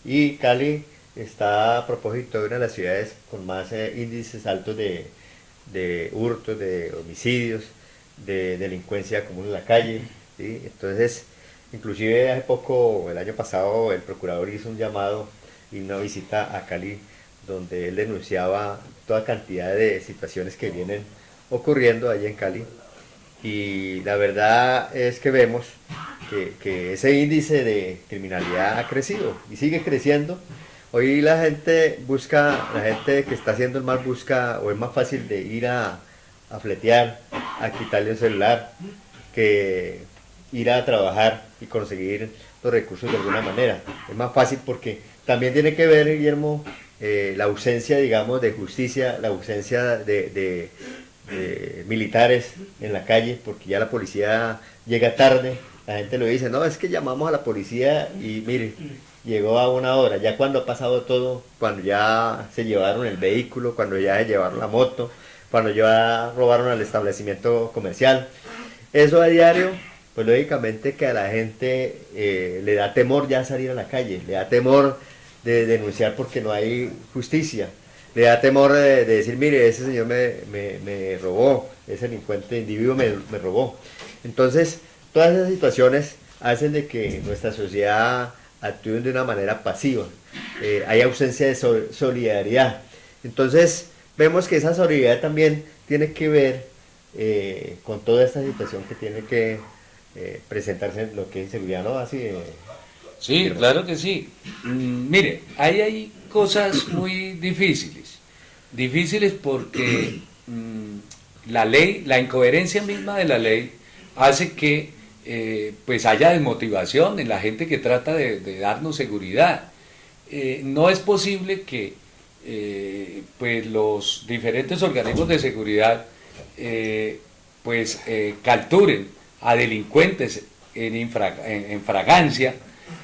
Y Cali está a propósito de una de las ciudades con más índices altos de hurtos, de homicidios, de delincuencia común en la calle, ¿sí? Entonces, inclusive hace poco, el año pasado, el procurador hizo un llamado y una visita a Cali, donde él denunciaba toda cantidad de situaciones que vienen ocurriendo allí en Cali, y la verdad es que vemos que ese índice de criminalidad ha crecido y sigue creciendo. Hoy la gente que está haciendo el mal busca, o es más fácil de ir a fletear, a quitarle el celular, que ir a trabajar y conseguir los recursos de alguna manera. Es más fácil porque también tiene que ver, Guillermo, la ausencia, digamos, de justicia, la ausencia de militares en la calle, porque ya la policía llega tarde. La gente lo dice, no, es que llamamos a la policía y mire, llegó a una hora. Ya cuando ha pasado todo, cuando ya se llevaron el vehículo, cuando ya se llevaron la moto, cuando ya robaron al establecimiento comercial. Eso a diario, pues lógicamente que a la gente le da temor ya salir a la calle, le da temor de denunciar porque no hay justicia. le da temor de decir, mire, ese señor me robó, ese delincuente individuo me robó. Entonces, todas esas situaciones hacen de que nuestra sociedad actúe de una manera pasiva. Hay ausencia de solidaridad. Entonces, vemos que esa solidaridad también tiene que ver con toda esta situación que tiene que presentarse en lo que es inseguridad, ¿no? Así. Sí, claro que sí. Mire, ahí hay cosas muy difíciles porque la ley, la incoherencia misma de la ley hace que pues haya desmotivación en la gente que trata de darnos seguridad. No es posible que pues los diferentes organismos de seguridad pues capturen a delincuentes en fragancia,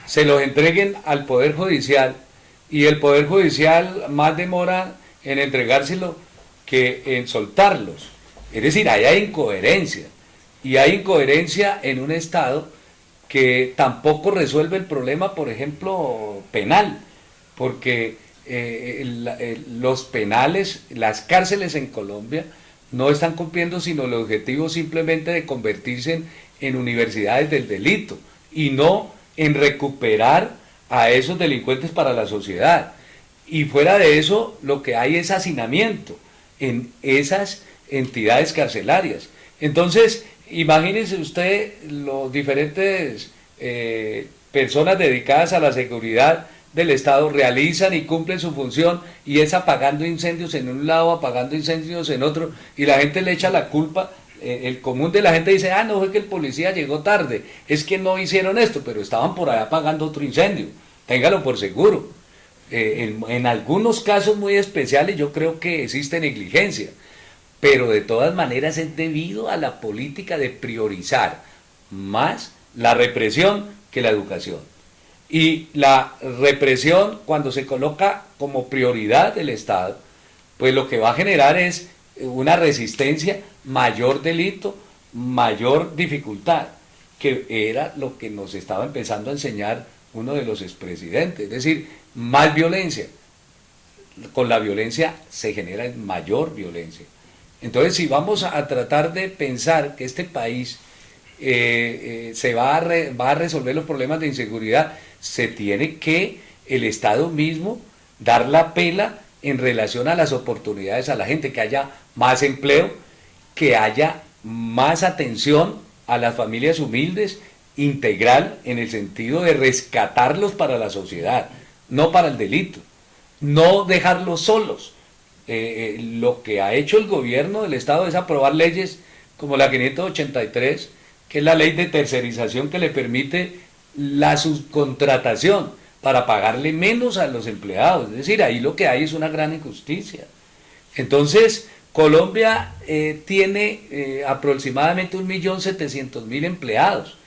se los entreguen al Poder Judicial y el Poder Judicial más demora en entregárselo que en soltarlos. Es decir, ahí hay incoherencia. Y hay incoherencia en un Estado que tampoco resuelve el problema, por ejemplo, penal, porque los penales, las cárceles en Colombia no están cumpliendo sino el objetivo simplemente de convertirse en universidades del delito y no en recuperar a esos delincuentes para la sociedad. Y fuera de eso, lo que hay es hacinamiento en esas entidades carcelarias. Entonces, imagínense usted los diferentes personas dedicadas a la seguridad del Estado realizan y cumplen su función y es apagando incendios en un lado, apagando incendios en otro, y la gente le echa la culpa. El común de la gente dice, no fue que el policía llegó tarde, es que no hicieron esto, pero estaban por allá apagando otro incendio, téngalo por seguro. En algunos casos muy especiales yo creo que existe negligencia, pero de todas maneras es debido a la política de priorizar más la represión que la educación. Y la represión, cuando se coloca como prioridad del Estado, pues lo que va a generar es una resistencia, mayor delito, mayor dificultad, que era lo que nos estaba empezando a enseñar uno de los expresidentes, es decir, más violencia. Con la violencia se genera mayor violencia. Entonces, si vamos a tratar de pensar que este país se va a resolver los problemas de inseguridad, se tiene que el Estado mismo dar la pela en relación a las oportunidades a la gente, que haya más empleo, que haya más atención a las familias humildes, integral en el sentido de rescatarlos para la sociedad, no para el delito, no dejarlos solos. Lo que ha hecho el gobierno del Estado es aprobar leyes como la 583, que es la ley de tercerización que le permite la subcontratación para pagarle menos a los empleados. Es decir, ahí lo que hay es una gran injusticia. Entonces, Colombia tiene aproximadamente 1.700.000 empleados,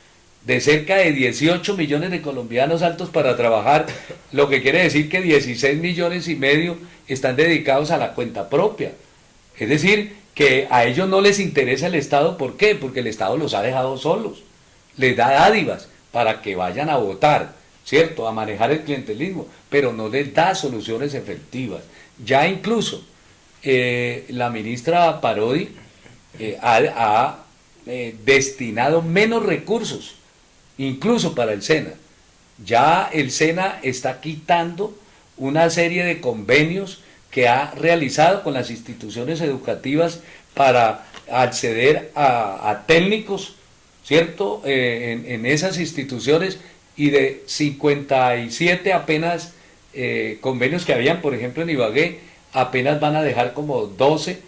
de cerca de 18 millones de colombianos aptos para trabajar, lo que quiere decir que 16,5 millones están dedicados a la cuenta propia. Es decir, que a ellos no les interesa el Estado. ¿Por qué? Porque el Estado los ha dejado solos, les da dádivas para que vayan a votar, ¿cierto?, a manejar el clientelismo, pero no les da soluciones efectivas. Ya incluso la ministra Parodi ha destinado menos recursos, incluso para el SENA. Ya el SENA está quitando una serie de convenios que ha realizado con las instituciones educativas para acceder a técnicos, ¿cierto?, en esas instituciones, y de 57 apenas convenios que habían, por ejemplo, en Ibagué, apenas van a dejar como 12,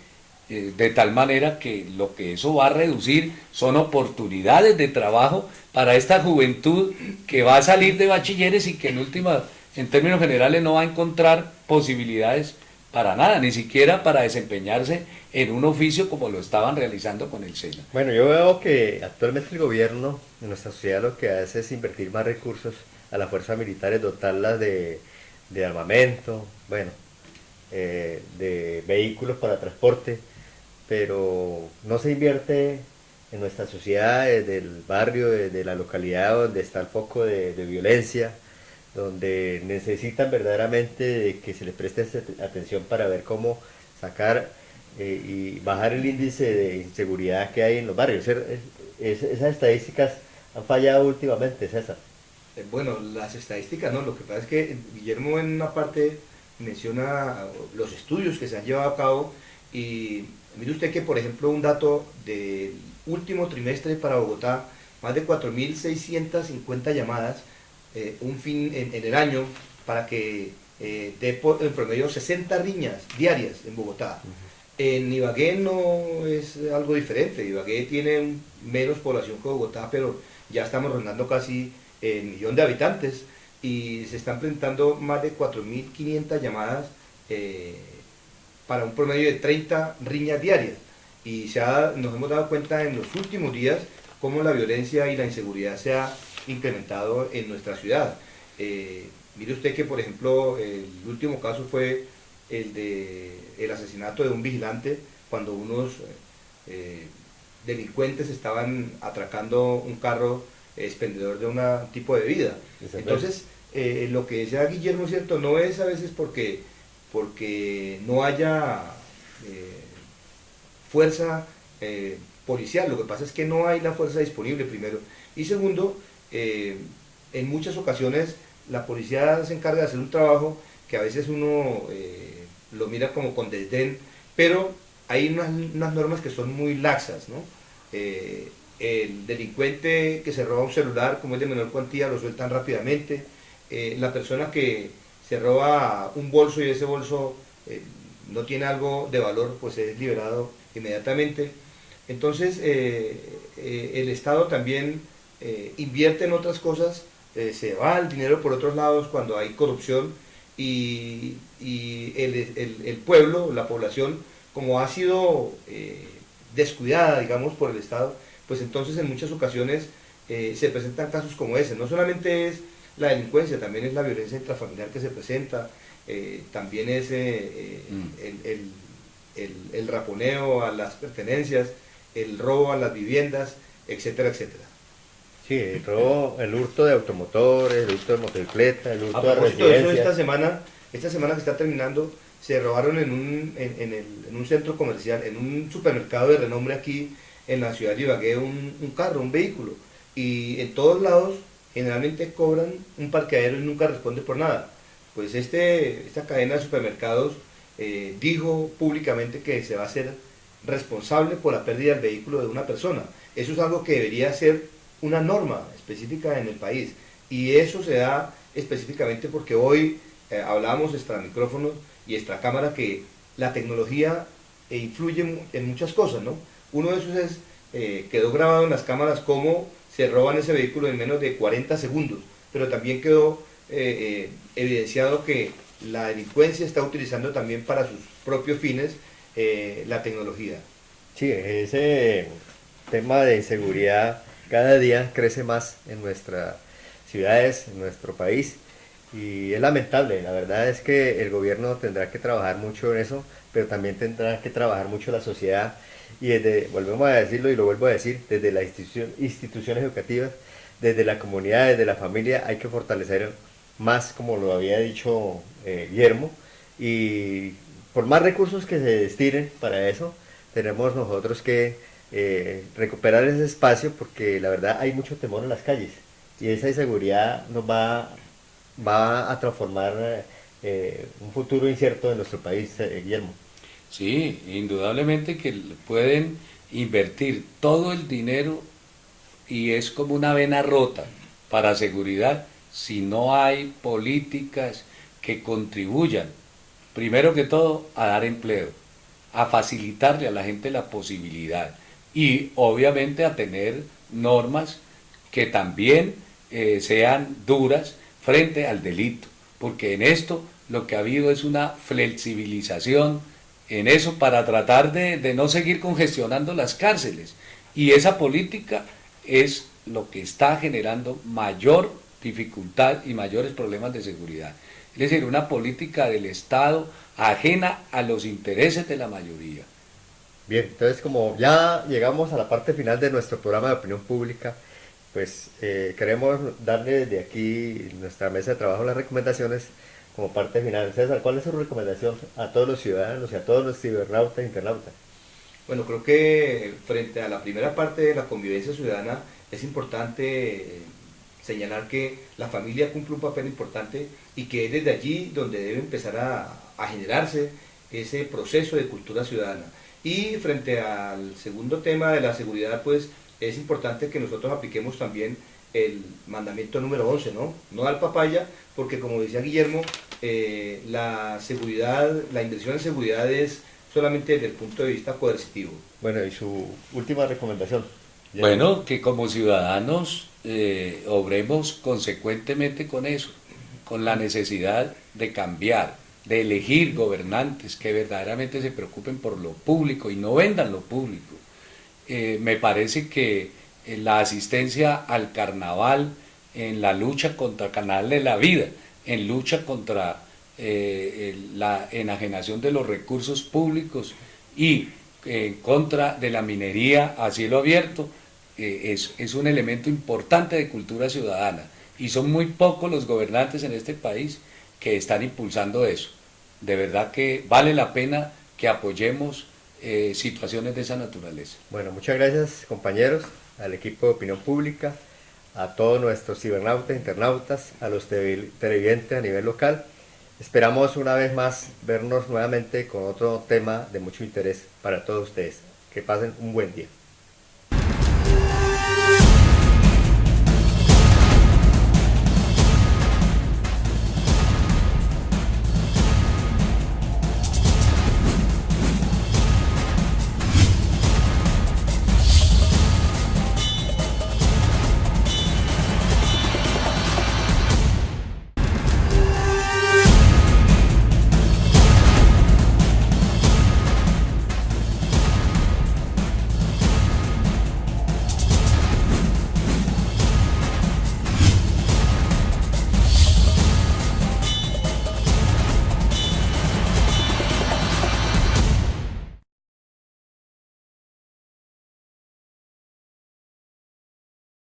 de tal manera que lo que eso va a reducir son oportunidades de trabajo para esta juventud que va a salir de bachilleres y que en términos generales no va a encontrar posibilidades para nada, ni siquiera para desempeñarse en un oficio como lo estaban realizando con el SENA. Bueno, yo veo que actualmente el gobierno en nuestra sociedad lo que hace es invertir más recursos a las fuerzas militares, dotarlas de armamento, bueno, de vehículos para transporte, pero no se invierte en nuestra sociedad, desde el barrio, desde la localidad donde está el foco de violencia, donde necesitan verdaderamente de que se les preste atención para ver cómo sacar y bajar el índice de inseguridad que hay en los barrios. Esas estadísticas han fallado últimamente, César. Bueno, las estadísticas no, lo que pasa es que Guillermo en una parte menciona los estudios que se han llevado a cabo y mire usted que, por ejemplo, un dato del último trimestre para Bogotá, más de 4.650 llamadas en el año para que dé en promedio 60 riñas diarias en Bogotá. En Ibagué no es algo diferente, Ibagué tiene menos población que Bogotá, pero ya estamos rondando casi el millón de habitantes y se están presentando más de 4.500 llamadas para un promedio de 30 riñas diarias. Y nos hemos dado cuenta en los últimos días cómo la violencia y la inseguridad se ha incrementado en nuestra ciudad. Mire usted que, por ejemplo, el último caso fue el asesinato de un vigilante cuando unos delincuentes estaban atracando un carro expendedor de un tipo de bebida. Entonces, lo que decía Guillermo es cierto, no es a veces porque no haya fuerza policial, lo que pasa es que no hay la fuerza disponible primero. Y segundo, en muchas ocasiones la policía se encarga de hacer un trabajo que a veces uno lo mira como con desdén, pero hay unas normas que son muy laxas, ¿no? El delincuente que se roba un celular, como es de menor cuantía, lo sueltan rápidamente. La persona que se roba un bolso y ese bolso no tiene algo de valor, pues es liberado inmediatamente. Entonces, el Estado también invierte en otras cosas, se va el dinero por otros lados cuando hay corrupción y el pueblo, la población, como ha sido descuidada, digamos, por el Estado, pues entonces en muchas ocasiones se presentan casos como ese. No solamente es la delincuencia, también es la violencia intrafamiliar que se presenta, también es el raponeo a las pertenencias, el robo a las viviendas, etcétera, etcétera. Sí, el robo, el hurto de automotores, el hurto de motocicletas, el hurto A de propósito de eso, residencias. esta semana que está terminando, se robaron en un centro comercial, en un supermercado de renombre aquí en la ciudad de Ibagué, un carro, un vehículo. Y en todos lados generalmente cobran un parqueadero y nunca responde por nada. Pues esta cadena de supermercados dijo públicamente que se va a hacer responsable por la pérdida del vehículo de una persona. Eso es algo que debería ser una norma específica en el país. Y eso se da específicamente porque hoy hablábamos extra micrófonos y extra cámara que la tecnología influye en muchas cosas, ¿no? Uno de esos quedó grabado en las cámaras cómo se roban ese vehículo en menos de 40 segundos, pero también quedó evidenciado que la delincuencia está utilizando también para sus propios fines la tecnología. Sí, ese tema de inseguridad cada día crece más en nuestras ciudades, en nuestro país, y es lamentable. La verdad es que el gobierno tendrá que trabajar mucho en eso, pero también tendrá que trabajar mucho la sociedad, y volvemos a decirlo y lo vuelvo a decir, desde las instituciones educativas, desde la comunidad, desde la familia, hay que fortalecer más, como lo había dicho Guillermo, y por más recursos que se destinen para eso, tenemos nosotros que recuperar ese espacio, porque la verdad hay mucho temor en las calles y esa inseguridad va a transformar un futuro incierto en nuestro país, Guillermo. Sí, indudablemente que pueden invertir todo el dinero y es como una vena rota para seguridad si no hay políticas que contribuyan, primero que todo, a dar empleo, a facilitarle a la gente la posibilidad y obviamente a tener normas que también sean duras frente al delito, porque en esto lo que ha habido es una flexibilización en eso para tratar de no seguir congestionando las cárceles, y esa política es lo que está generando mayor dificultad y mayores problemas de seguridad. Es decir, una política del Estado ajena a los intereses de la mayoría. Bien, entonces como ya llegamos a la parte final de nuestro programa de opinión pública, pues queremos darle desde aquí nuestra mesa de trabajo las recomendaciones como parte final. César, ¿cuál es su recomendación a todos los ciudadanos y a todos los cibernautas e internautas? Bueno, creo que frente a la primera parte de la convivencia ciudadana es importante señalar que la familia cumple un papel importante y que es desde allí donde debe empezar a generarse ese proceso de cultura ciudadana. Y frente al segundo tema de la seguridad, pues es importante que nosotros apliquemos también el mandamiento número 11, ¿no? No dar papaya, porque como decía Guillermo, la seguridad, la inversión en seguridad es solamente desde el punto de vista coercitivo. Bueno, y su última recomendación. Bueno, que como ciudadanos obremos consecuentemente con eso, con la necesidad de cambiar, de elegir gobernantes que verdaderamente se preocupen por lo público y no vendan lo público. Me parece que la asistencia al carnaval, en la lucha contra el canal de la vida, en lucha contra la enajenación de los recursos públicos y en contra de la minería a cielo abierto, es un elemento importante de cultura ciudadana y son muy pocos los gobernantes en este país que están impulsando eso. De verdad que vale la pena que apoyemos situaciones de esa naturaleza. Bueno, muchas gracias compañeros, al equipo de opinión pública, a todos nuestros cibernautas, internautas, a los televidentes a nivel local. Esperamos una vez más vernos nuevamente con otro tema de mucho interés para todos ustedes. Que pasen un buen día.